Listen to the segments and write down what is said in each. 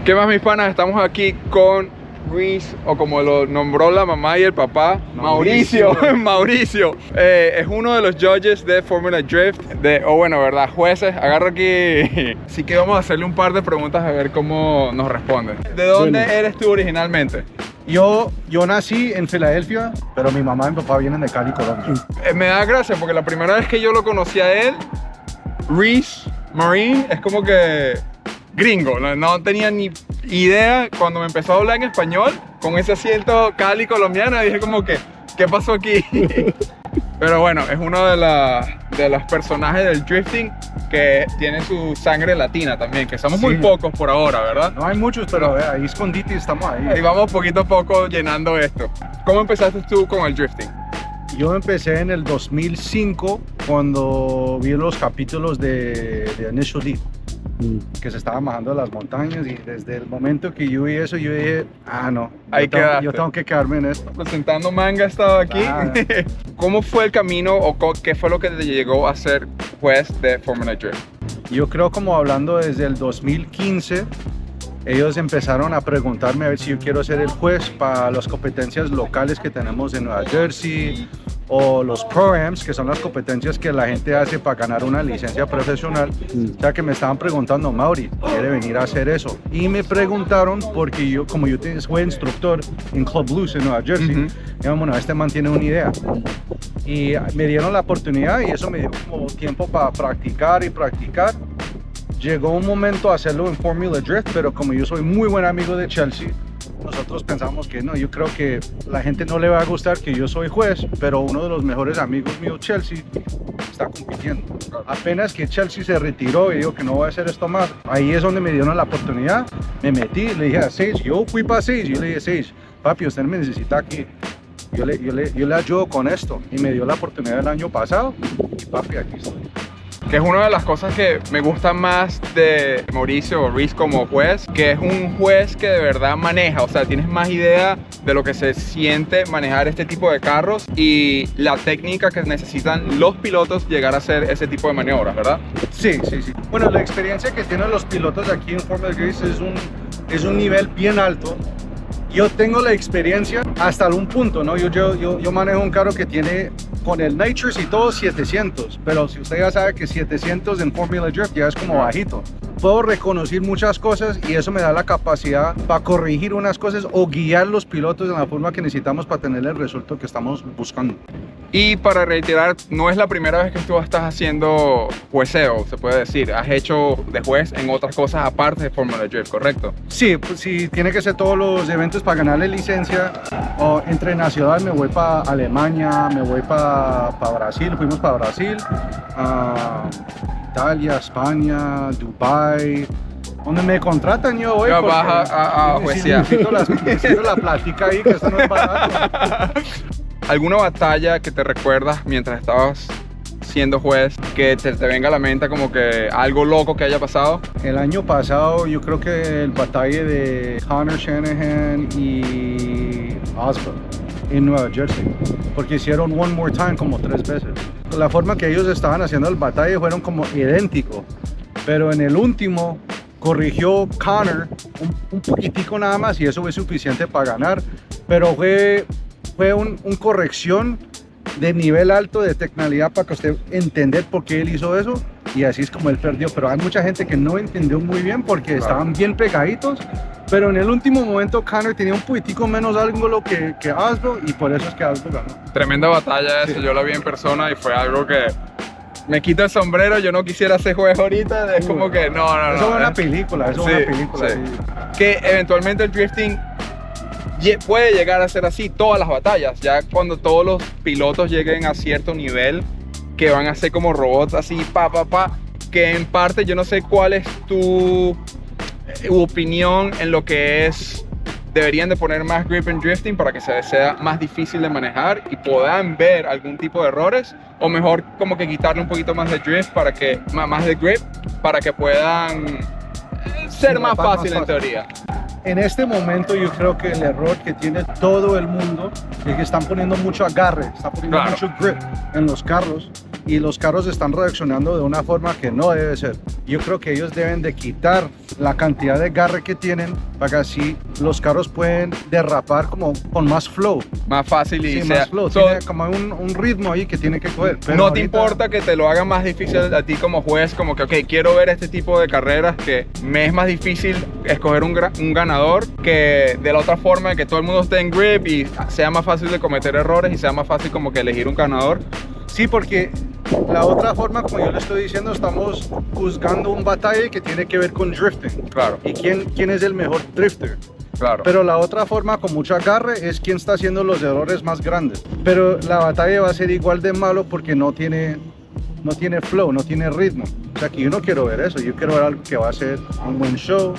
¿Qué más, mis panas? Estamos aquí con Reese, o como lo nombró la mamá y el papá, Mauricio. Mauricio es uno de los judges de Formula Drift, ¿verdad? Jueces. Agarro aquí. Así que vamos a hacerle un par de preguntas a ver cómo nos responde. ¿De dónde eres tú originalmente? Yo nací en Filadelfia, pero mi mamá y mi papá vienen de Cali, Colombia. Me da gracia porque la primera vez que yo lo conocí a él, Reese Marine, es como que gringo, no tenía ni idea. Cuando me empezó a hablar en español con ese acento Cali colombiano, dije como que, ¿qué pasó aquí? Pero bueno, es uno de los personajes del drifting que tiene su sangre latina también, que somos muy pocos por ahora, ¿verdad? No hay muchos, pero ahí escondite estamos ahí. Y vamos poquito a poco llenando esto. ¿Cómo empezaste tú con el drifting? Yo empecé en el 2005 cuando vi los capítulos de Initial D, que se estaban bajando de las montañas, y desde el momento que yo vi eso, yo dije, no, yo tengo que quedarme en esto. Presentando manga estaba aquí. ¿Cómo fue el camino o qué fue lo que te llegó a ser juez de Formula Drift? Yo creo, como hablando desde el 2015, ellos empezaron a preguntarme a ver si yo quiero ser el juez para las competencias locales que tenemos en Nueva Jersey, o los Pro-Ams, que son las competencias que la gente hace para ganar una licencia profesional. O sea, que me estaban preguntando, Mauri, ¿quiere venir a hacer eso? Y me preguntaron porque yo, como yo fui instructor en Club Loose en Nueva Jersey, bueno, este man tiene una idea. Y me dieron la oportunidad, y eso me dio como tiempo para practicar y practicar. Llegó un momento a hacerlo en Formula Drift, pero como yo soy muy buen amigo de Chelsea, nosotros pensamos que no, yo creo que la gente no le va a gustar que yo soy juez, pero uno de los mejores amigos míos, Chelsea, está compitiendo. Apenas que Chelsea se retiró y dijo que no voy a hacer esto más, ahí es donde me dieron la oportunidad. Me metí, le dije a Sage, yo fui para Sage, yo le dije, Sage, papi, usted me necesita aquí, yo le ayudo con esto, y me dio la oportunidad el año pasado, y papi, aquí estoy. Que es una de las cosas que me gusta más de Mauricio o Reese como juez, que es un juez que de verdad maneja, o sea, tienes más idea de lo que se siente manejar este tipo de carros y la técnica que necesitan los pilotos llegar a hacer ese tipo de maniobras, ¿verdad? Sí. Bueno, la experiencia que tienen los pilotos aquí en Formula Drift es un nivel bien alto. Yo tengo la experiencia hasta un punto, ¿no? Yo manejo un carro que tiene, con el Nitrous y todo, 700, pero si usted ya sabe que 700 en Formula Drift ya es como bajito. Puedo reconocer muchas cosas, y eso me da la capacidad para corregir unas cosas o guiar los pilotos en la forma que necesitamos para tener el resultado que estamos buscando. Y para reiterar, no es la primera vez que tú estás haciendo jueceo, se puede decir. Has hecho de juez en otras cosas aparte de Formula Drift, ¿correcto? Sí, pues sí, tiene que ser todos los eventos para ganarle licencia. O entre nacional me voy para Alemania, me voy para Brasil, fuimos para Brasil, Italia, España, Dubai. Donde me contratan yo voy. Yo vas a juecear. Necesito la plática ahí, que esto no es barato. ¿Alguna batalla que te recuerdas mientras estabas siendo juez que te venga a la mente como que algo loco que haya pasado? El año pasado yo creo que el batalla de Connor Shanahan y Osborne en Nueva Jersey, porque hicieron One More Time como 3 veces. La forma que ellos estaban haciendo el batalla fueron como idéntico, pero en el último corrigió Connor un poquitico nada más, y eso fue suficiente para ganar, pero fue una corrección de nivel alto de tecnicidad para que usted entender por qué él hizo eso, y así es como él perdió. Pero hay mucha gente que no entendió muy bien porque estaban bien pegaditos, pero en el último momento Connor tenía un poquitico menos ángulo que Osborne, y por eso es que Osborne ganó. Tremenda batalla esa, yo la vi en persona y fue algo que me quita el sombrero. Yo no quisiera ser juez ahorita, es como que no. Eso es una película, eso es una película. Sí. Que eventualmente el drifting puede llegar a ser así todas las batallas, ya cuando todos los pilotos lleguen a cierto nivel que van a ser como robots así, que en parte yo no sé cuál es tu opinión en lo que es, deberían de poner más grip en drifting para que sea más difícil de manejar y puedan ver algún tipo de errores, o mejor como que quitarle un poquito más de drift para que, más de grip, para que puedan ser más fácil en teoría. En este momento yo creo que el error que tiene todo el mundo es que están poniendo mucho agarre, están poniendo mucho grip en los carros, y los carros están reaccionando de una forma que no debe ser. Yo creo que ellos deben de quitar la cantidad de agarre que tienen para que así los carros pueden derrapar como con más flow. Más fácil y Sí, sea. más flow. Tiene como un ritmo ahí que tiene que coger. Pero No ahorita- te importa que te lo haga más difícil a ti como juez, como que, ok, quiero ver este tipo de carreras que me es más difícil escoger un ganador que de la otra forma, que todo el mundo esté en grip y sea más fácil de cometer errores y sea más fácil como que elegir un ganador. Sí, porque la otra forma, como yo le estoy diciendo, estamos juzgando un batalla que tiene que ver con drifting. Claro, ¿Y quién es el mejor drifter? claro. Pero la otra forma con mucho agarre es quién está haciendo los errores más grandes. Pero la batalla va a ser igual de malo porque no tiene flow, no tiene ritmo. O sea que yo no quiero ver eso, yo quiero ver algo que va a ser un buen show,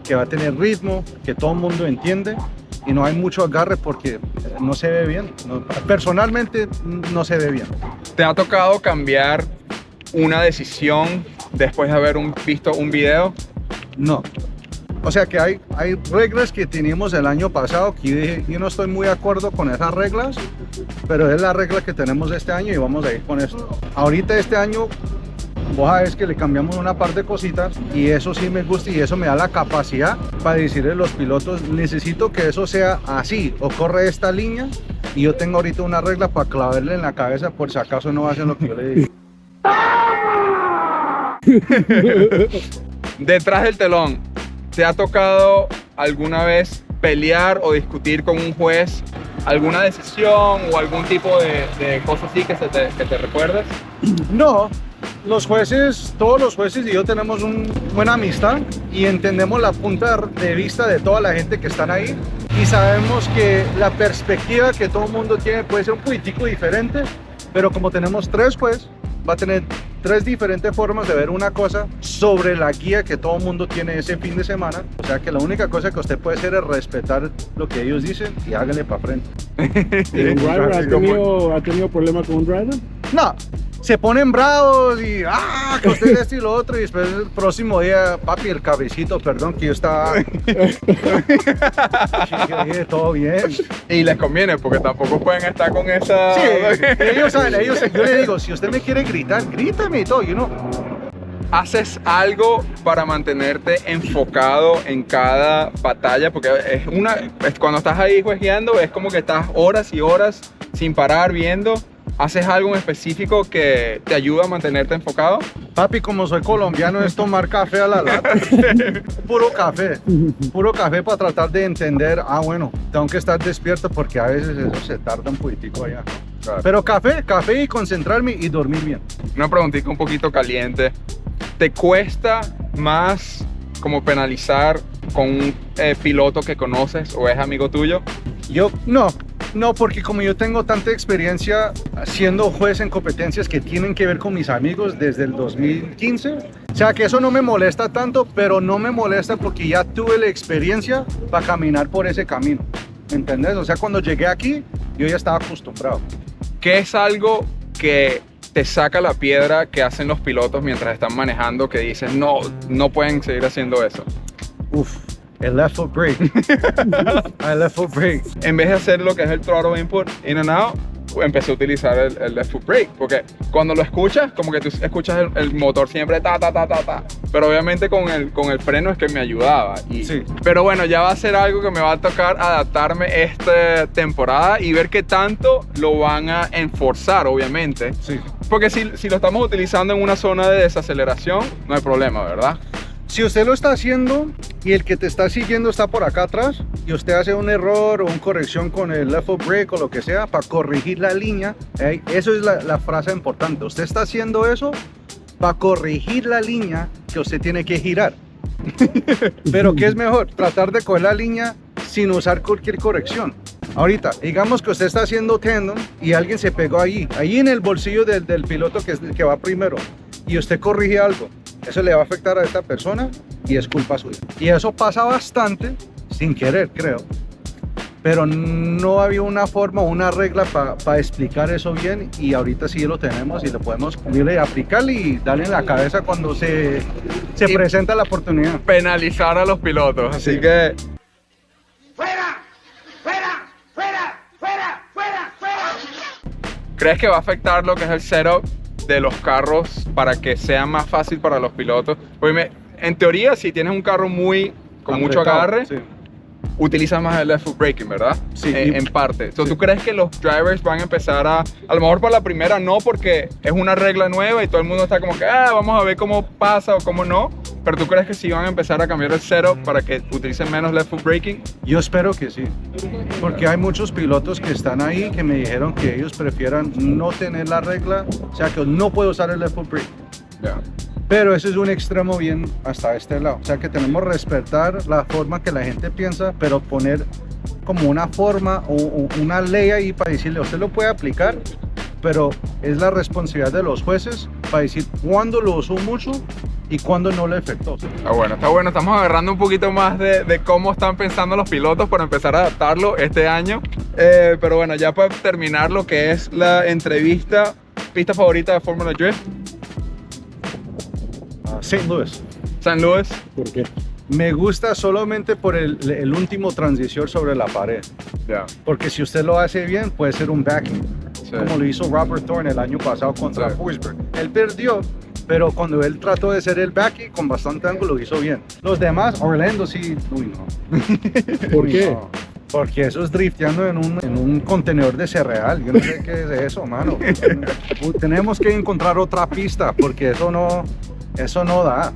que va a tener ritmo, que todo el mundo entiende y no hay mucho agarre porque no se ve bien. Personalmente no se ve bien. ¿Te ha tocado cambiar una decisión después de haber visto un video? No. O sea que hay reglas que teníamos el año pasado que yo dije, yo no estoy muy de acuerdo con esas reglas, pero es la regla que tenemos este año y vamos a ir con esto. Ahorita este año, vos sabés que le cambiamos una par de cositas y eso sí me gusta y eso me da la capacidad para decirle a los pilotos, necesito que eso sea así o corre esta línea y yo tengo ahorita una regla para clavarle en la cabeza por si acaso no hacen lo que yo le digo. Detrás del telón, ¿te ha tocado alguna vez pelear o discutir con un juez alguna decisión o algún tipo de cosa así que te recuerdes? No, todos los jueces y yo tenemos una buena amistad y entendemos la punta de vista de toda la gente que están ahí y sabemos que la perspectiva que todo el mundo tiene puede ser un poquitico diferente, pero como tenemos tres jueces, va a tener tres diferentes formas de ver una cosa sobre la guía que todo el mundo tiene ese fin de semana. O sea que la única cosa que usted puede hacer es respetar lo que ellos dicen y hágale para frente. ¿Y un driver ha tenido problemas con un driver? No, se ponen bravos y que usted esto y lo otro y después el próximo día, papi, el cabecito, perdón, que yo estaba... Sí, todo bien. Y les conviene porque tampoco pueden estar con esa... Sí, ellos saben, yo le digo, si usted me quiere gritar, grítame y todo, ¿Haces algo para mantenerte enfocado en cada batalla? Porque cuando estás ahí juegueando es como que estás horas y horas sin parar viendo. ¿Haces algo en específico que te ayuda a mantenerte enfocado? Papi, como soy colombiano, es tomar café a la lata. Puro café para tratar de entender, bueno, tengo que estar despierto porque a veces eso se tarda un poquitico allá. Claro. Pero café y concentrarme y dormir bien. Una preguntita un poquito caliente. ¿Te cuesta más como penalizar con un piloto que conoces o es amigo tuyo? Yo no, porque como yo tengo tanta experiencia siendo juez en competencias que tienen que ver con mis amigos desde el 2015, o sea que eso no me molesta tanto, pero no me molesta porque ya tuve la experiencia para caminar por ese camino, ¿me entendés? O sea, cuando llegué aquí, yo ya estaba acostumbrado. ¿Qué es algo que te saca la piedra que hacen los pilotos mientras están manejando que dices, no pueden seguir haciendo eso? El left foot brake. El left foot brake. En vez de hacer lo que es el throttle input in and out, empecé a utilizar el left foot brake, porque cuando lo escuchas, como que tú escuchas el motor siempre ta. Pero obviamente con el freno es que me ayudaba. Sí. Pero bueno, ya va a ser algo que me va a tocar adaptarme esta temporada y ver qué tanto lo van a enforzar, obviamente. Sí. Porque si lo estamos utilizando en una zona de desaceleración, no hay problema, ¿verdad? Si usted lo está haciendo y el que te está siguiendo está por acá atrás y usted hace un error o una corrección con el left foot brake o lo que sea para corregir la línea, eso es la frase importante. Usted está haciendo eso para corregir la línea que usted tiene que girar. Pero ¿qué es mejor? Tratar de coger la línea sin usar cualquier corrección. Ahorita, digamos que usted está haciendo tandem y alguien se pegó ahí en el bolsillo del piloto que va primero y usted corrige algo. Eso le va a afectar a esta persona y es culpa suya. Y eso pasa bastante, sin querer, creo. Pero no había una forma o una regla para explicar eso bien y ahorita sí lo tenemos y lo podemos aplicar y darle en la cabeza cuando se presenta la oportunidad. Penalizar a los pilotos, así que... ¡Fuera! ¡Fuera! ¡Fuera! ¡Fuera! ¡Fuera! ¡Fuera! ¿Crees que va a afectar lo que es el setup de los carros para que sea más fácil para los pilotos? Porque en teoría, si tienes un carro con mucho Apretado, agarre, sí. utilizas más el left foot braking, ¿verdad? Sí. En parte. Entonces, Sí. ¿tú crees que los drivers van a empezar a lo mejor para la primera no, porque es una regla nueva y todo el mundo está como que, vamos a ver cómo pasa o cómo no? Pero ¿tú crees que sí van a empezar a cambiar el setup para que utilicen menos left foot braking? Yo espero que sí, porque hay muchos pilotos que están ahí que me dijeron que ellos prefieran no tener la regla, o sea que no puedo usar el left foot brake. Ya. Pero ese es un extremo bien hasta este lado, o sea que tenemos que respetar la forma que la gente piensa, pero poner como una forma o una ley ahí para decirle, usted lo puede aplicar, pero es la responsabilidad de los jueces para decir cuándo lo usó mucho y cuándo no le afectó. Está bueno, estamos agarrando un poquito más de cómo están pensando los pilotos para empezar a adaptarlo este año. Pero bueno, ya para terminar lo que es la entrevista, ¿pista favorita de Fórmula Drift? St. Louis. San Luis. ¿Por qué? Me gusta solamente por el último transición sobre la pared, Ya. porque si usted lo hace bien puede ser un backing, Sí. como lo hizo Robert Thorne el año pasado contra Sí. Forsberg. Él perdió, pero cuando él trató de ser el backing con bastante ángulo lo hizo bien. Los demás, Orlando sí, uy no. ¿Por Uy, qué? no. Porque eso es drifteando en un contenedor de cereal. Yo no sé qué es eso, mano. Tenemos que encontrar otra pista porque eso no da.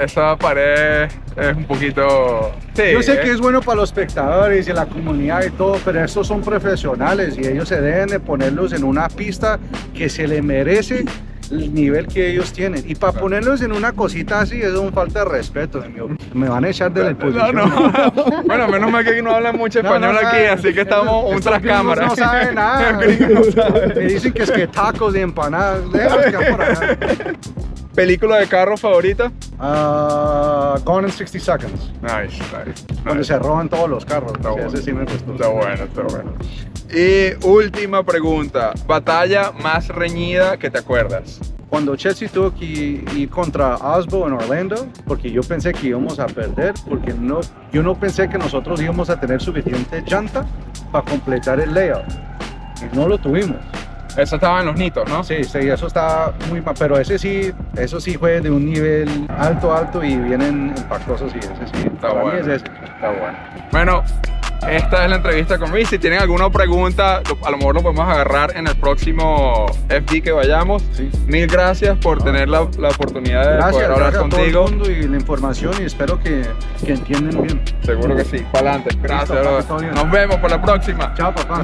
Esa pared es un poquito... Sí, Yo sé que es bueno para los espectadores y la comunidad y todo, pero estos son profesionales y ellos se deben de ponerlos en una pista que se le merece el nivel que ellos tienen. Y para ponerlos en una cosita así es un falta de respeto, en mi opinión. Me van a echar de la posición. No. Bueno, menos mal que aquí no hablan mucho No, español no aquí, saben. así que estamos un Estos tras gringos cámara. No saben nada. Me dicen que es que tacos y empanadas. Déjalos que por acá. ¿Película de carro favorita? Gone in 60 Seconds. Nice. Donde se roban todos los carros. Está Sí, bueno. ese sí me gustó. Está bueno. Y última pregunta, batalla más reñida que te acuerdas. Cuando Chelsea tuvo que ir contra Osbo en Orlando, porque yo pensé que íbamos a perder, porque yo no pensé que nosotros íbamos a tener suficiente llanta para completar el layout. Y no lo tuvimos. Eso estaba en los nitos, ¿no? Sí, eso está muy mal, pero eso sí fue de un nivel alto y vienen impactosos y ese sí. Está Para mí bueno. es ese. Está bueno. Bueno, esta es la entrevista con Luis. Si tienen alguna pregunta, a lo mejor lo podemos agarrar en el próximo FD que vayamos. Sí. Mil gracias por tener la oportunidad de Gracias, poder hablar gracias a todo el contigo. mundo y la información y espero que entiendan bien. Seguro que sí. Para adelante. Gracias. Listo, brother. todo bien. Nos vemos para la próxima. Chao, papá.